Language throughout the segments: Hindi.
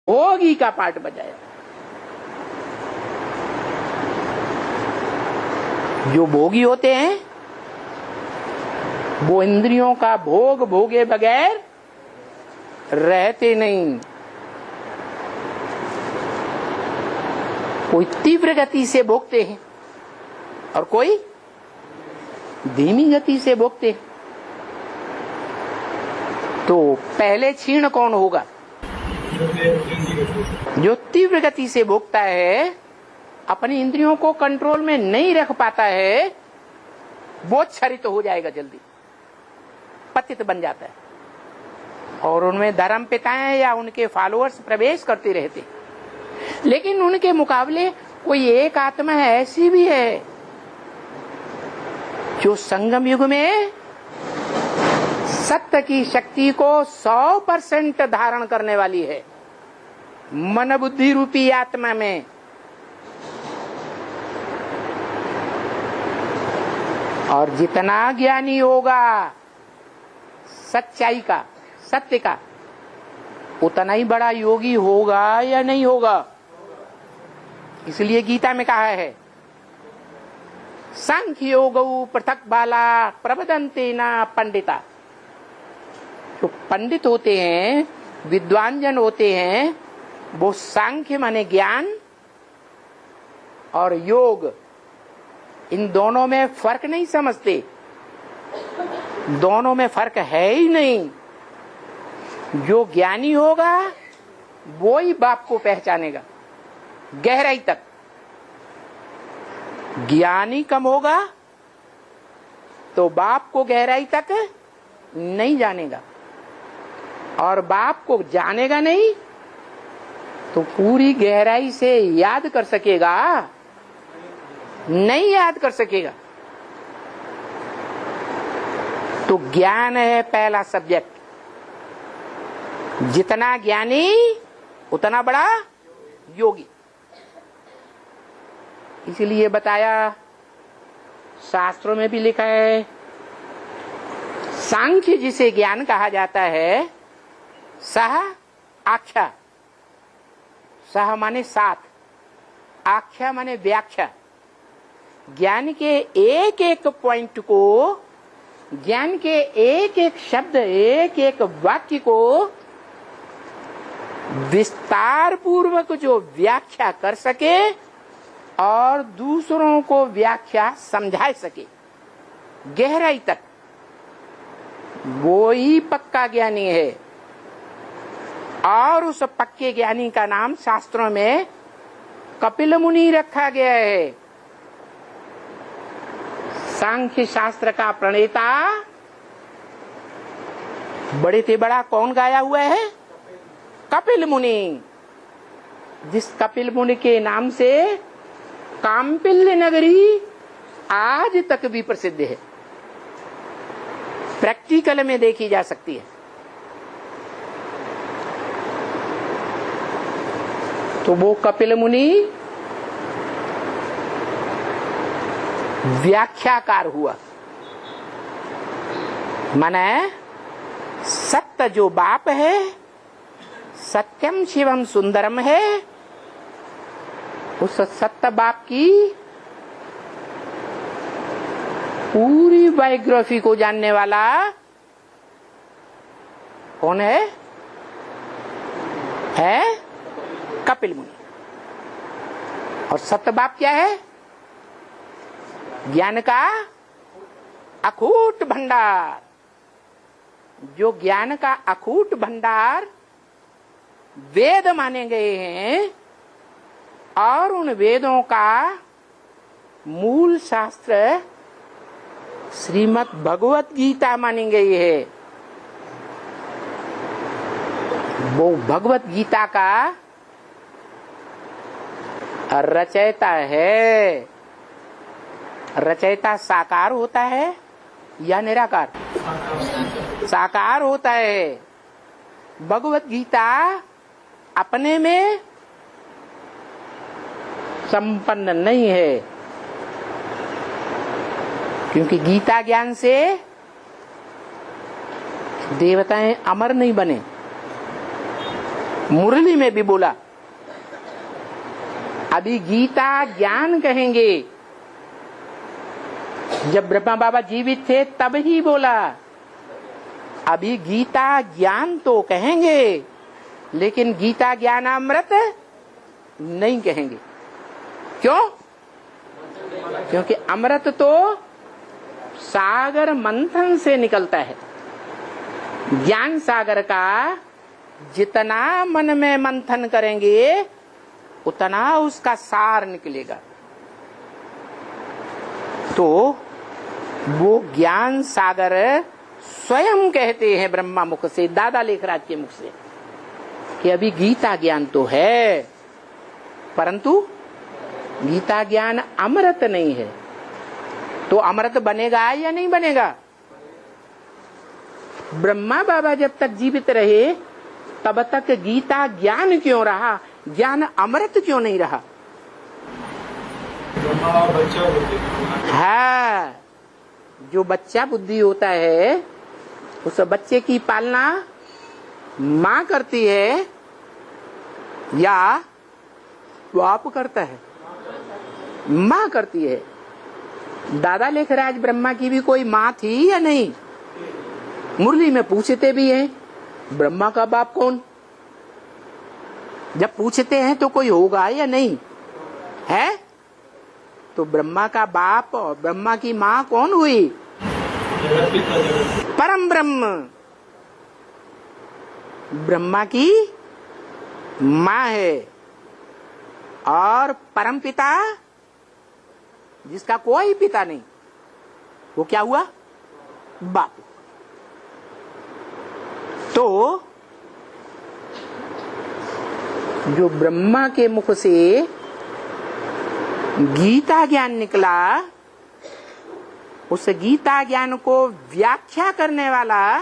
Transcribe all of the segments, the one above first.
भोगी का पार्ट बजाया। जो भोगी होते हैं वो इंद्रियों का भोग भोगे बगैर रहते नहीं। कोई तीव्र गति से भोगते हैं और कोई धीमी गति से भोगते हैं। तो पहले क्षीण कौन होगा? जो तीव्र गति से भोगता है, अपनी इंद्रियों को कंट्रोल में नहीं रख पाता है, वो क्षरित हो जाएगा, जल्दी पतित बन जाता है। और उनमें धर्म पिताएं या उनके फॉलोअर्स प्रवेश करते रहते। लेकिन उनके मुकाबले कोई एक आत्मा ऐसी भी है जो संगम युग में सत्य की शक्ति को 100% धारण करने वाली है, मन बुद्धि रूपी आत्मा में। और जितना ज्ञानी होगा सच्चाई का, सत्य का, उतना ही बड़ा योगी होगा या नहीं होगा। इसलिए गीता में कहा है, सांख्य योगौ पृथक बाला प्रवदन्ते न पंडिता। जो पंडित होते हैं, विद्वान जन होते हैं, वो सांख्य माने ज्ञान और योग, इन दोनों में फर्क नहीं समझते। दोनों में फर्क है ही नहीं। जो ज्ञानी होगा वो ही बाप को पहचानेगा गहराई तक। ज्ञानी कम होगा तो बाप को गहराई तक नहीं जानेगा, और बाप को जानेगा नहीं तो पूरी गहराई से याद कर सकेगा? नहीं याद कर सकेगा। तो ज्ञान है पहला सब्जेक्ट। जितना ज्ञानी उतना बड़ा योगी। इसलिए बताया, शास्त्रों में भी लिखा है, सांख्य जिसे ज्ञान कहा जाता है, सह आख्या। सह माने साथ, आख्या माने व्याख्या। ज्ञान के एक एक पॉइंट को, ज्ञान के एक एक शब्द, एक एक वाक्य को विस्तार पूर्वक जो व्याख्या कर सके और दूसरों को व्याख्या समझा सके गहराई तक, वो ही पक्का ज्ञानी है। और उस पक्के ज्ञानी का नाम शास्त्रों में कपिल मुनि रखा गया है। सांख्य शास्त्र का प्रणेता बड़े से बड़ा कौन गाया हुआ है? कपिल मुनि। जिस कपिल मुनि के नाम से काम्पिल्य नगरी आज तक भी प्रसिद्ध है, प्रैक्टिकल में देखी जा सकती है। तो वो कपिल मुनि व्याख्याकार हुआ। माने सत्य जो बाप है, सत्यम शिवम सुंदरम है, उस सत्य बाप की पूरी बायोग्राफी को जानने वाला कौन है? कपिल मुनि। और सत्य बाप क्या है? ज्ञान का अखूट भंडार। जो ज्ञान का अखूट भंडार वेद माने गए हैं, और उन वेदों का मूल शास्त्र श्रीमद् भगवत गीता मानी गई है। वो भगवत गीता का रचयिता है। रचयिता साकार होता है या निराकार? साकार होता है। भगवत गीता अपने में संपन्न नहीं है, क्योंकि गीता ज्ञान से देवताएं अमर नहीं बने। मुरली में भी बोला। अभी गीता ज्ञान कहेंगे, जब ब्रह्मा बाबा जीवित थे तब ही बोला। अभी गीता ज्ञान तो कहेंगे, लेकिन गीता ज्ञान अमृत नहीं कहेंगे। क्यों? क्योंकि अमृत तो सागर मंथन से निकलता है। ज्ञान सागर का जितना मन में मंथन करेंगे उतना उसका सार निकलेगा। तो वो ज्ञान सागर स्वयं कहते हैं ब्रह्मा मुख से, दादा लेखराज के मुख से, कि अभी गीता ज्ञान तो है, परंतु गीता ज्ञान अमृत नहीं है। तो अमृत बनेगा या नहीं बनेगा? ब्रह्मा बाबा जब तक जीवित रहे तब तक गीता ज्ञान क्यों रहा, ज्ञान अमृत क्यों नहीं रहा? हाँ, जो बच्चा बुद्धि होता है उस बच्चे की पालना माँ करती है या बाप करता है? माँ करती है। दादा लेखराज ब्रह्मा की भी कोई माँ थी या नहीं? मुरली में पूछते भी हैं, ब्रह्मा का बाप कौन? जब पूछते हैं तो कोई होगा या नहीं है? तो ब्रह्मा का बाप और ब्रह्मा की माँ कौन हुई? परम ब्रह्म ब्रह्मा की माँ है, और परम पिता जिसका कोई पिता नहीं, वो क्या हुआ? बाप। तो जो ब्रह्मा के मुख से गीता ज्ञान निकला, उस गीता ज्ञान को व्याख्या करने वाला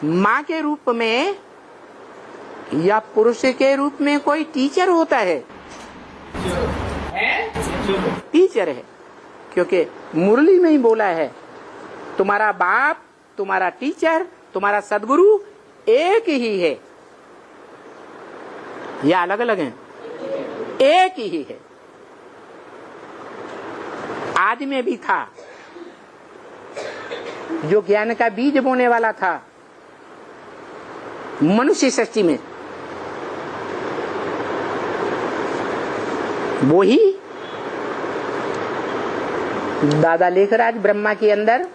माँ के रूप में या पुरुष के रूप में कोई टीचर होता है? टीचर है, क्योंकि मुरली में ही बोला है, तुम्हारा बाप, तुम्हारा टीचर, तुम्हारा सदगुरु एक ही है। या अलग अलग हैं? एक ही है। आदि में भी था, जो ज्ञान का बीज बोने वाला था मनुष्य सृष्टि में, वो ही दादा लेखराज ब्रह्मा के अंदर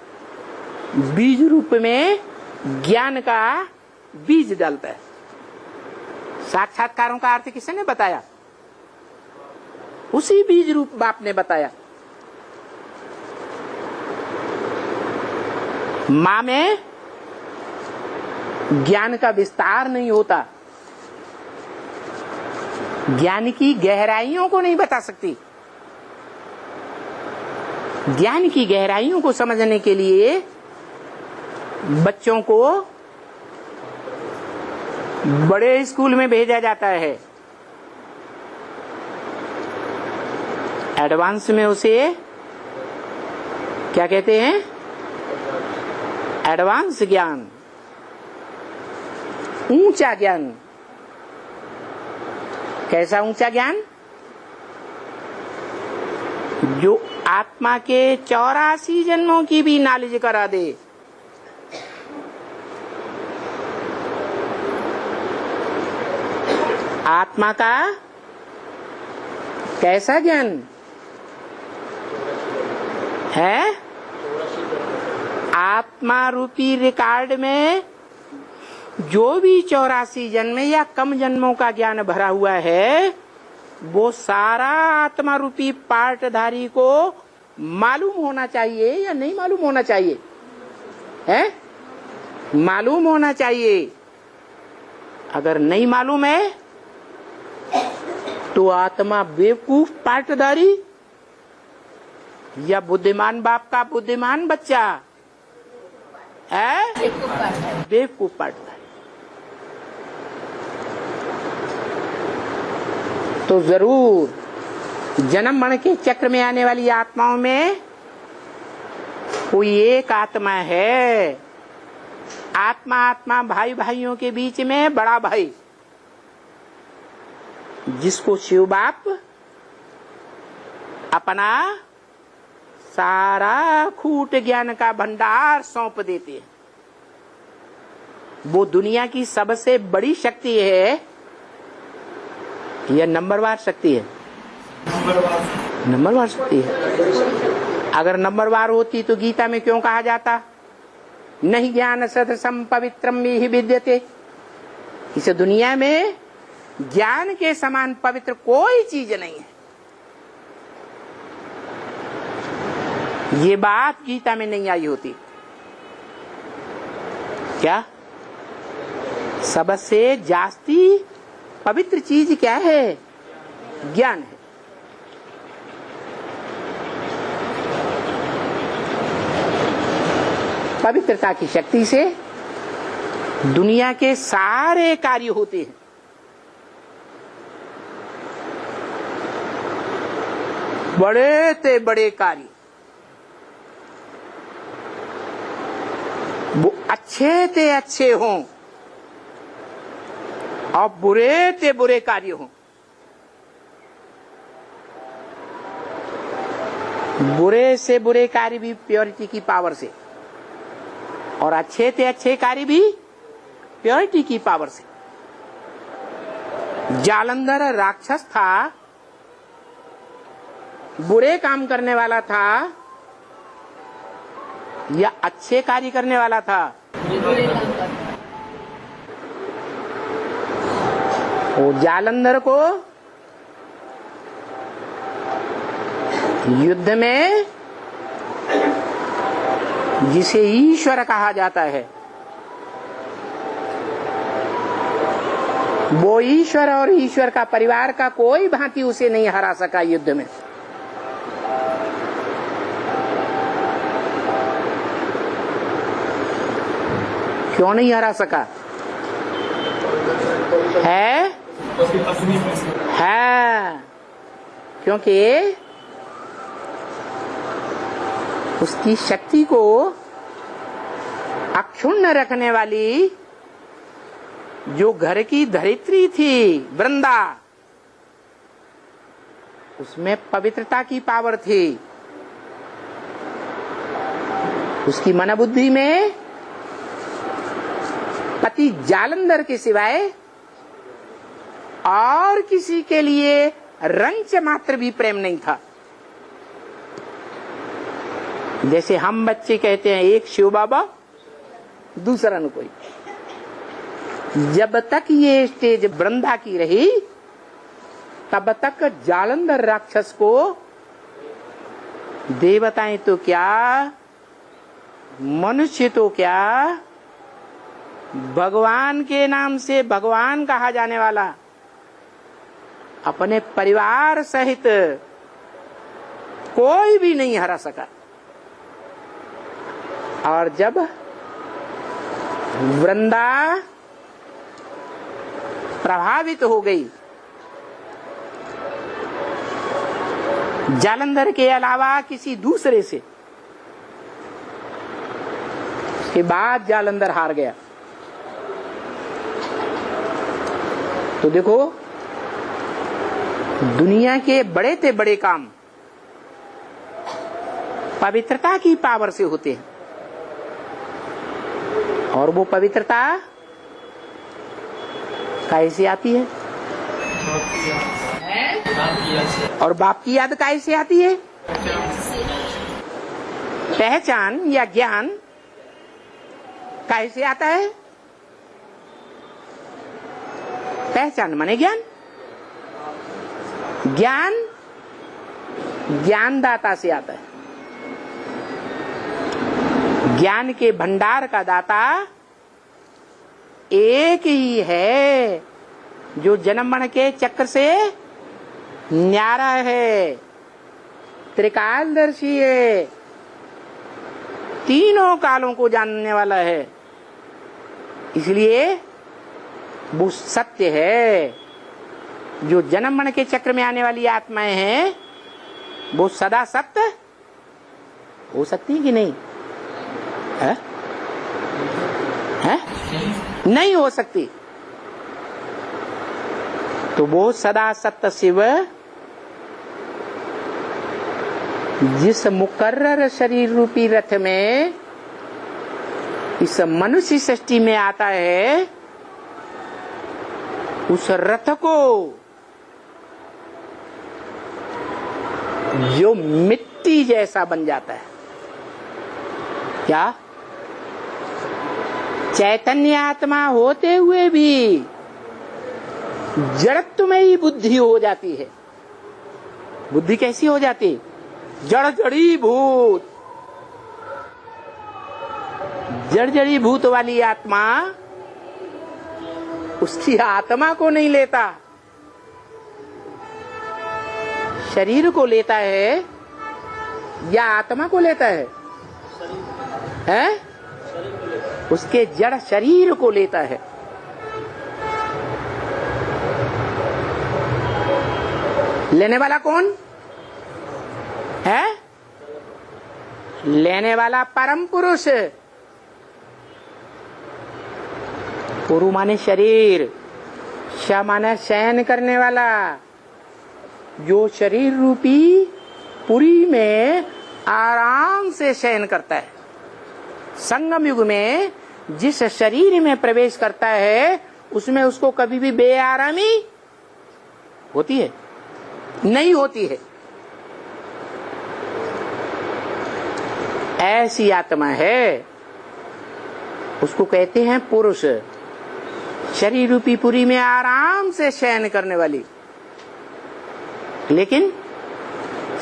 बीज रूप में ज्ञान का बीज डालता है। साक्षात्कारों का अर्थ किसने बताया? उसी बीज रूप बाप ने बताया। माँ में ज्ञान का विस्तार नहीं होता, ज्ञान की गहराइयों को नहीं बता सकती। ज्ञान की गहराइयों को समझने के लिए बच्चों को बड़े स्कूल में भेजा जाता है, एडवांस में उसे क्या कहते हैं? एडवांस ज्ञान, ऊंचा ज्ञान। कैसा ऊंचा ज्ञान? जो आत्मा के 84 जन्मों की भी नॉलेज करा दे। आत्मा का कैसा ज्ञान है? आत्मा रूपी रिकॉर्ड में जो भी 84 जन्म या कम जन्मों का ज्ञान भरा हुआ है, वो सारा आत्मा रूपी पार्टधारी को मालूम होना चाहिए या नहीं मालूम होना चाहिए? है? मालूम होना चाहिए। अगर नहीं मालूम है तो आत्मा बेवकूफ पार्टधारी या बुद्धिमान बाप का बुद्धिमान बच्चा है? बेवकूफ पार्टधारी। तो जरूर जन्म मरण के चक्र में आने वाली आत्माओं में कोई एक आत्मा है। आत्मा आत्मा भाई भाइयों के बीच में बड़ा भाई, जिसको शिव बाप अपना सारा खूट ज्ञान का भंडार सौंप देते हैं। वो दुनिया की सबसे बड़ी शक्ति है या नंबरवार शक्ति है? नंबरवार शक्ति है। अगर नंबरवार होती तो गीता में क्यों कहा जाता नहीं ज्ञान सदृशम पवित्रम ही विद्यते? इस दुनिया में ज्ञान के समान पवित्र कोई चीज नहीं है। ये बात गीता में नहीं आई होती। क्या सबसे जास्ती पवित्र चीज क्या है? ज्ञान है। पवित्रता की शक्ति से दुनिया के सारे कार्य होते हैं। बड़े ते बड़े कार्य, वो अच्छे ते अच्छे हों और बुरे ते बुरे कार्य हों। बुरे से बुरे कार्य भी प्योरिटी की पावर से और अच्छे ते अच्छे कार्य भी प्योरिटी की पावर से। जालंधर राक्षस था, बुरे काम करने वाला था या अच्छे कार्य करने वाला था? वो जालंधर को युद्ध में, जिसे ईश्वर कहा जाता है, वो ईश्वर और ईश्वर का परिवार का कोई भांति उसे नहीं हरा सका युद्ध में। क्यों नहीं हरा सका? है क्योंकि उसकी शक्ति को अक्षुण्ण रखने वाली जो घर की धरित्री थी वृंदा, उसमें पवित्रता की पावर थी। उसकी मनोबुद्धि में पति जालंधर के सिवाय और किसी के लिए रंच मात्र भी प्रेम नहीं था। जैसे हम बच्चे कहते हैं एक शिव बाबा दूसरा न कोई। जब तक ये स्टेज वृंदा की रही तब तक जालंधर राक्षस को देवताएं तो क्या, मनुष्य तो क्या, भगवान के नाम से भगवान कहा जाने वाला अपने परिवार सहित कोई भी नहीं हरा सका। और जब वृंदा प्रभावित हो गई, जालंधर के अलावा किसी दूसरे से, उसके बाद जालंधर हार गया। तो देखो दुनिया के बड़े से बड़े काम पवित्रता की पावर से होते हैं। और वो पवित्रता कैसे आती है? और बाप की याद कैसे आती है? पहचान या ज्ञान कैसे आता है? पहचान माने ज्ञान, ज्ञान ज्ञानदाता से आता है। ज्ञान के भंडार का दाता एक ही है जो जन्म मरण के चक्र से न्यारा है, त्रिकालदर्शी है, तीनों कालों को जानने वाला है। इसलिए वो सत्य है। जो जन्म मरण के चक्र में आने वाली आत्माएं हैं वो सदा सत्य हो सकती है कि नहीं है? है? नहीं हो सकती। तो वो सदा सत्य शिव जिस मुकर्रर शरीर रूपी रथ में इस मनुष्य सृष्टि में आता है, उस रथ को जो मिट्टी जैसा बन जाता है, क्या चैतन्य आत्मा होते हुए भी जड़त्व में ही बुद्धि हो जाती है। बुद्धि कैसी हो जाती? जड़ जड़ीभूत। जड़ जड़ीभूत वाली आत्मा उसकी आत्मा को नहीं लेता, शरीर को लेता है या आत्मा को लेता है? हैं? उसके जड़ शरीर को लेता है। लेने वाला कौन है? लेने वाला परम पुरुष। पुरु माने शरीर, श माने शयन करने वाला, जो शरीर रूपी पुरी में आराम से शयन करता है। संगम युग में जिस शरीर में प्रवेश करता है उसमें उसको कभी भी बेआरामी होती है? नहीं होती है। ऐसी आत्मा है, उसको कहते हैं पुरुष। शरीर रूपी पुरी में आराम से शयन करने वाली, लेकिन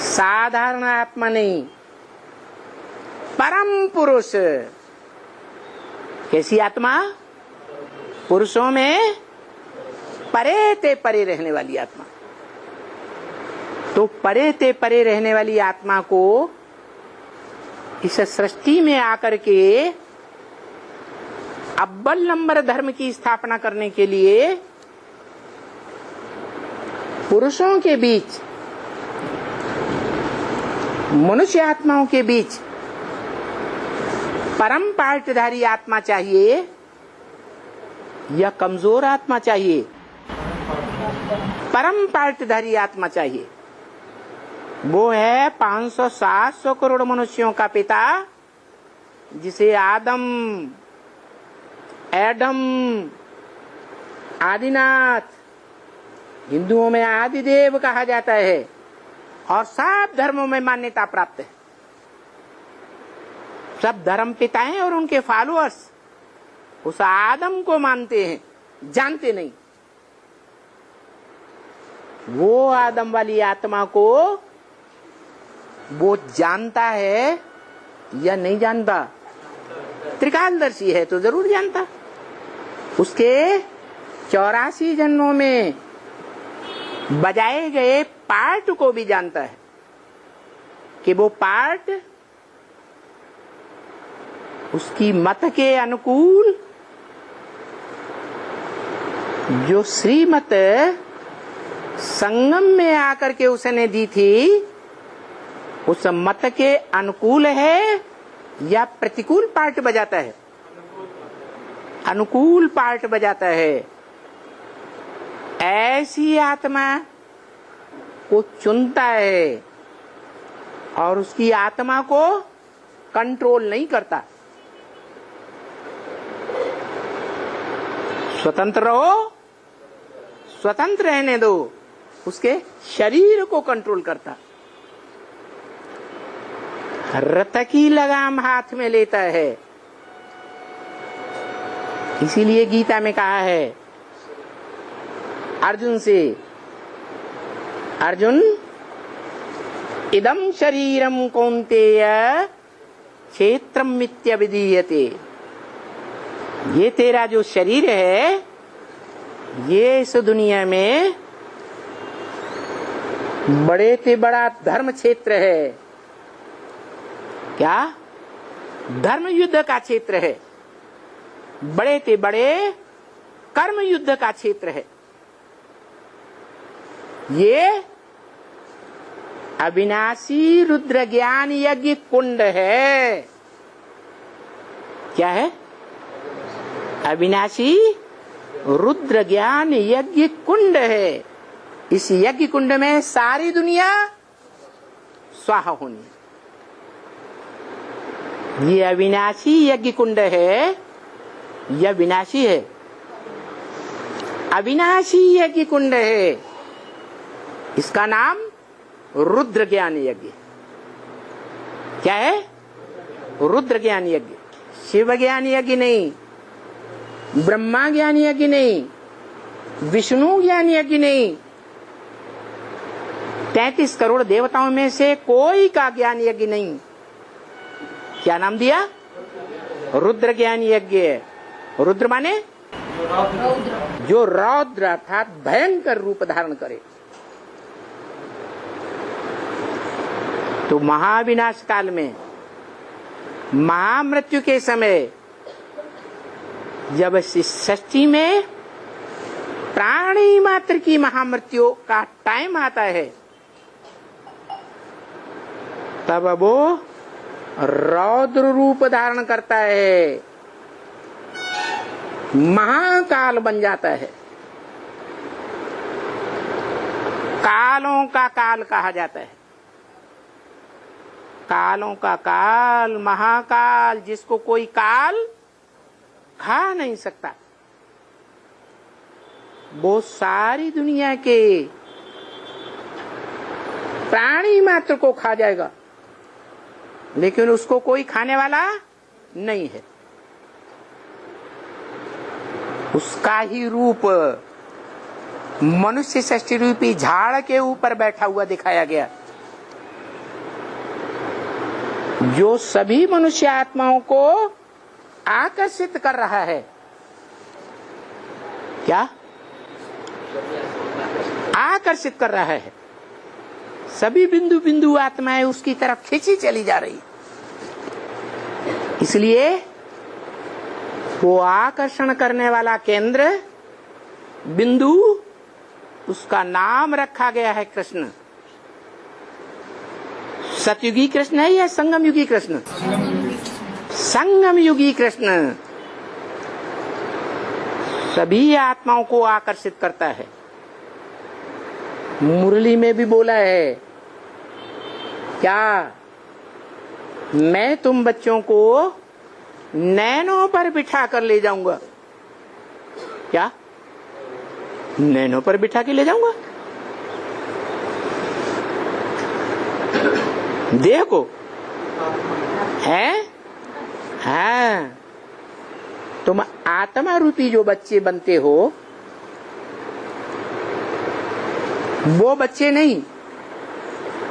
साधारण आत्मा नहीं, परम पुरुष। कैसी आत्मा? पुरुषों में परे ते परे रहने वाली आत्मा। तो परे ते परे रहने वाली आत्मा को इस सृष्टि में आकर के अव्वल नंबर धर्म की स्थापना करने के लिए पुरुषों के बीच, मनुष्य आत्माओं के बीच परम पार्टधारी आत्मा चाहिए या कमजोर आत्मा चाहिए? परम पार्टधारी आत्मा चाहिए। वो है 500-700 करोड़ मनुष्यों का पिता, जिसे एडम आदिनाथ, हिंदुओं में आदिदेव कहा जाता है और सब धर्मों में मान्यता प्राप्त है। सब धर्म पिताएं और उनके फॉलोअर्स उस आदम को मानते हैं, जानते नहीं। वो आदम वाली आत्मा को वो जानता है या नहीं जानता? त्रिकालदर्शी है तो जरूर जानता। उसके 84 जन्मों में बजाए गए पार्ट को भी जानता है कि वो पार्ट उसकी मत के अनुकूल, जो श्रीमत संगम में आकर के उसने दी थी, उस मत के अनुकूल है या प्रतिकूल पार्ट बजाता है? अनुकूल पार्ट बजाता है। ऐसी आत्मा को चुनता है और उसकी आत्मा को कंट्रोल नहीं करता। स्वतंत्र रहो, स्वतंत्र रहने दो, उसके शरीर को कंट्रोल करता। रथ की लगाम हाथ में लेता है। इसीलिए गीता में कहा है अर्जुन से, अर्जुन इदं शरीरम कौन्तेय क्षेत्रम मित्यभिधीयते। ये तेरा जो शरीर है, ये इस दुनिया में बड़े से बड़ा धर्म क्षेत्र है। क्या? धर्म युद्ध का क्षेत्र है, बड़े से बड़े कर्म युद्ध का क्षेत्र है। ये अविनाशी रुद्र ज्ञान यज्ञ कुंड है। क्या है? अविनाशी रुद्र ज्ञान यज्ञ कुंड है। इस यज्ञ कुंड में सारी दुनिया स्वाहा होनी। ये अविनाशी यज्ञ कुंड है, यह विनाशी है। अविनाशी यज्ञ कुंड है, इसका नाम रुद्र ज्ञान यज्ञ। क्या है? रुद्र ज्ञान यज्ञ। शिव ज्ञान यज्ञ नहीं, ब्रह्मा ज्ञान यज्ञ नहीं, विष्णु ज्ञान यज्ञ नहीं, 33 करोड़ देवताओं में से कोई का ज्ञान यज्ञ नहीं। क्या नाम दिया? रुद्र ज्ञान यज्ञ। रुद्र माने जो रौद्र अर्थात भयंकर रूप धारण करे। तो महाविनाश काल में, महामृत्यु के समय, जब सृष्टि में प्राणी मात्र की महामृत्यु का टाइम आता है, तब वो रौद्र रूप धारण करता है, महाकाल बन जाता है। कालों का काल कहा जाता है। कालों का काल, महाकाल, जिसको कोई काल खा नहीं सकता। वो सारी दुनिया के प्राणी मात्र को खा जाएगा, लेकिन उसको कोई खाने वाला नहीं है। उसका ही रूप मनुष्य षष्ठी रूपी झाड़ के ऊपर बैठा हुआ दिखाया गया, जो सभी मनुष्य आत्माओं को आकर्षित कर रहा है। क्या? आकर्षित कर रहा है। सभी बिंदु बिंदु आत्माएं उसकी तरफ खींची चली जा रही। इसलिए वो आकर्षण करने वाला केंद्र बिंदु, उसका नाम रखा गया है कृष्ण। सतयुगी कृष्ण है या संगम युगी कृष्ण? संगम युगी कृष्ण सभी आत्माओं को आकर्षित करता है। मुरली में भी बोला है, क्या मैं तुम बच्चों को नैनों पर बिठा कर ले जाऊंगा? क्या? नैनों पर बिठा के ले जाऊंगा देह को? है? हाँ, तुम आत्मा रूपी जो बच्चे बनते हो, वो बच्चे नहीं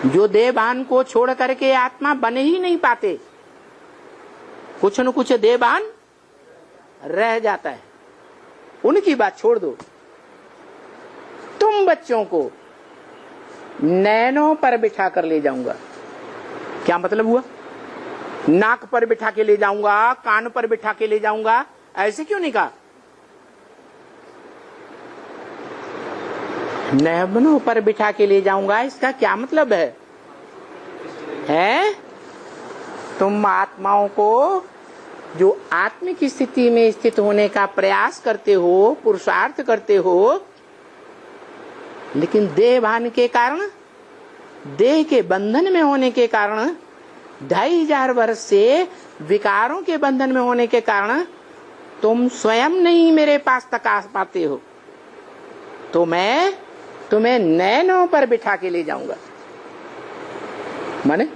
जो देहभान को छोड़ करके आत्मा बन ही नहीं पाते। कुछ न कुछ देहभान रह जाता है, उनकी बात छोड़ दो। तुम बच्चों को नैनों पर बिठा कर ले जाऊंगा। क्या मतलब हुआ? नाक पर बिठा के ले जाऊंगा, कान पर बिठा के ले जाऊंगा, ऐसे क्यों नहीं कहा? नैनों पर बिठा के ले जाऊंगा, इसका क्या मतलब है? तुम आत्माओं को जो आत्मिक स्थिति में स्थित होने का प्रयास करते हो, पुरुषार्थ करते हो, लेकिन देहभान के कारण, देह के बंधन में होने के कारण, 2500 वर्ष से विकारों के बंधन में होने के कारण तुम स्वयं नहीं मेरे पास तक आ पाते हो, तो मैं तुम्हें नैनों पर बिठा के ले जाऊंगा। माने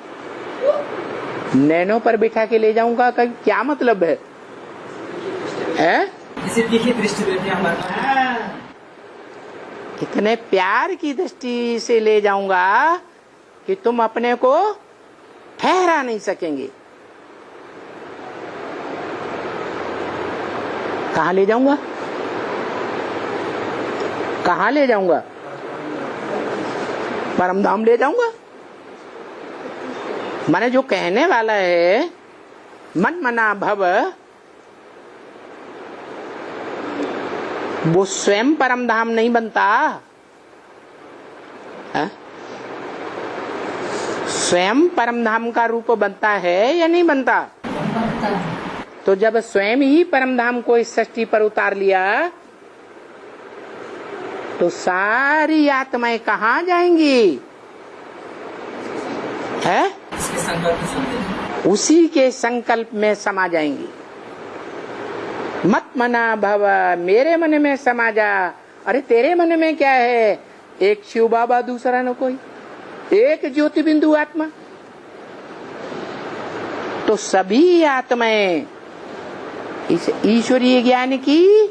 नैनों पर बिठा के ले जाऊंगा का क्या मतलब है? इतने प्यार की दृष्टि से ले जाऊंगा कि तुम अपने को ठहरा नहीं सकेंगे। कहाँ ले जाऊंगा? कहाँ ले जाऊंगा? परमधाम ले जाऊंगा। माने जो कहने वाला है मन मना भव, वो स्वयं परमधाम नहीं बनता है? स्वयं परमधाम का रूप बनता है या नहीं बनता? तो जब स्वयं ही परमधाम को इस सृष्टि पर उतार लिया तो सारी आत्माएं कहाँ जाएंगी? है उसी के संकल्प में समा जाएंगी। मत मना भव, मेरे मन में समा जा। अरे तेरे मन में क्या है? एक शिव बाबा, दूसरा न कोई, एक ज्योति बिंदु आत्मा। तो सभी आत्माएं इस ईश्वरीय ज्ञान की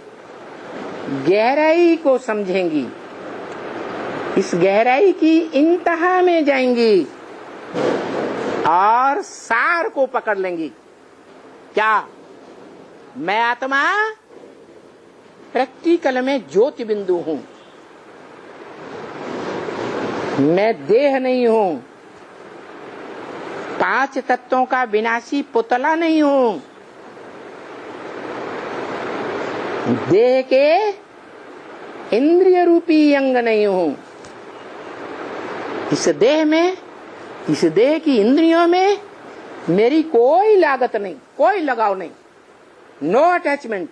गहराई को समझेंगी, इस गहराई की इंतहा में जाएंगी और सार को पकड़ लेंगी। क्या? मैं आत्मा प्रैक्टिकल में ज्योति बिंदु हूं, मैं देह नहीं हूं, 5 तत्वों का विनाशी पुतला नहीं हूं, देह के इंद्रिय रूपी अंग नहीं हूं। इस देह में, इस देह की इंद्रियों में मेरी कोई लागत नहीं, कोई लगाव नहीं, नो अटैचमेंट।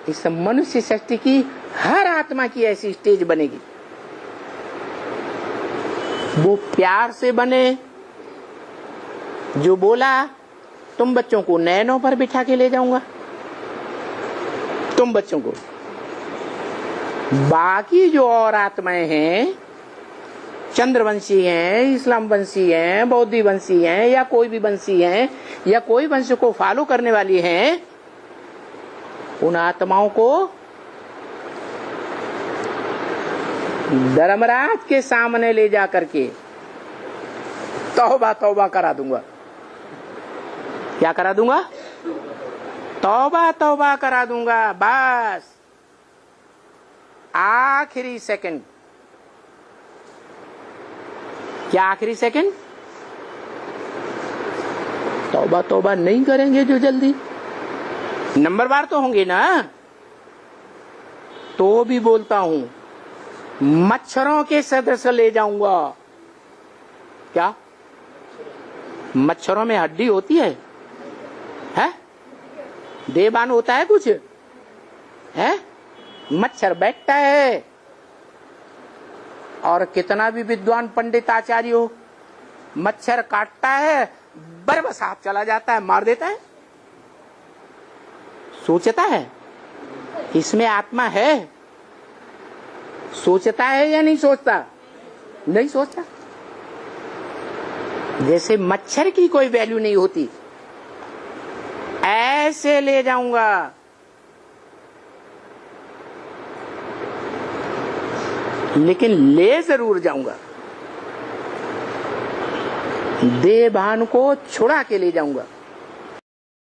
इस मनुष्य सृष्टि की हर आत्मा की ऐसी स्टेज बनेगी। वो प्यार से बने, जो बोला तुम बच्चों को नैनों पर बिठा के ले जाऊंगा, तुम बच्चों को। बाकी जो और आत्माएं हैं, चंद्रवंशी हैं, इस्लाम वंशी हैं, बौद्धि वंशी हैं, या कोई भी वंशी हैं, या कोई वंश को फॉलो करने वाली हैं, उन आत्माओं को धर्मराज के सामने ले जा करके तौबा तौबा करा दूंगा। क्या करा दूंगा? तौबा तौबा करा दूंगा। बस आखिरी सेकंड। क्या आखिरी सेकंड? तौबा तौबा नहीं करेंगे जो जल्दी, नंबरवार तो होंगे ना। तो भी बोलता हूं, मच्छरों के सदस्य ले जाऊंगा। क्या? मच्छरों में हड्डी होती है? देहबान होता है कुछ? है? मच्छर बैठता है, और कितना भी विद्वान पंडित आचार्य हो, मच्छर काटता है, बरबस हाथ चला जाता है, मार देता है। सोचता है इसमें आत्मा है? सोचता है या नहीं सोचता? नहीं सोचता। जैसे मच्छर की कोई वैल्यू नहीं होती, ऐसे ले जाऊंगा। लेकिन ले जरूर जाऊंगा, देहभान को छुड़ा के ले जाऊंगा।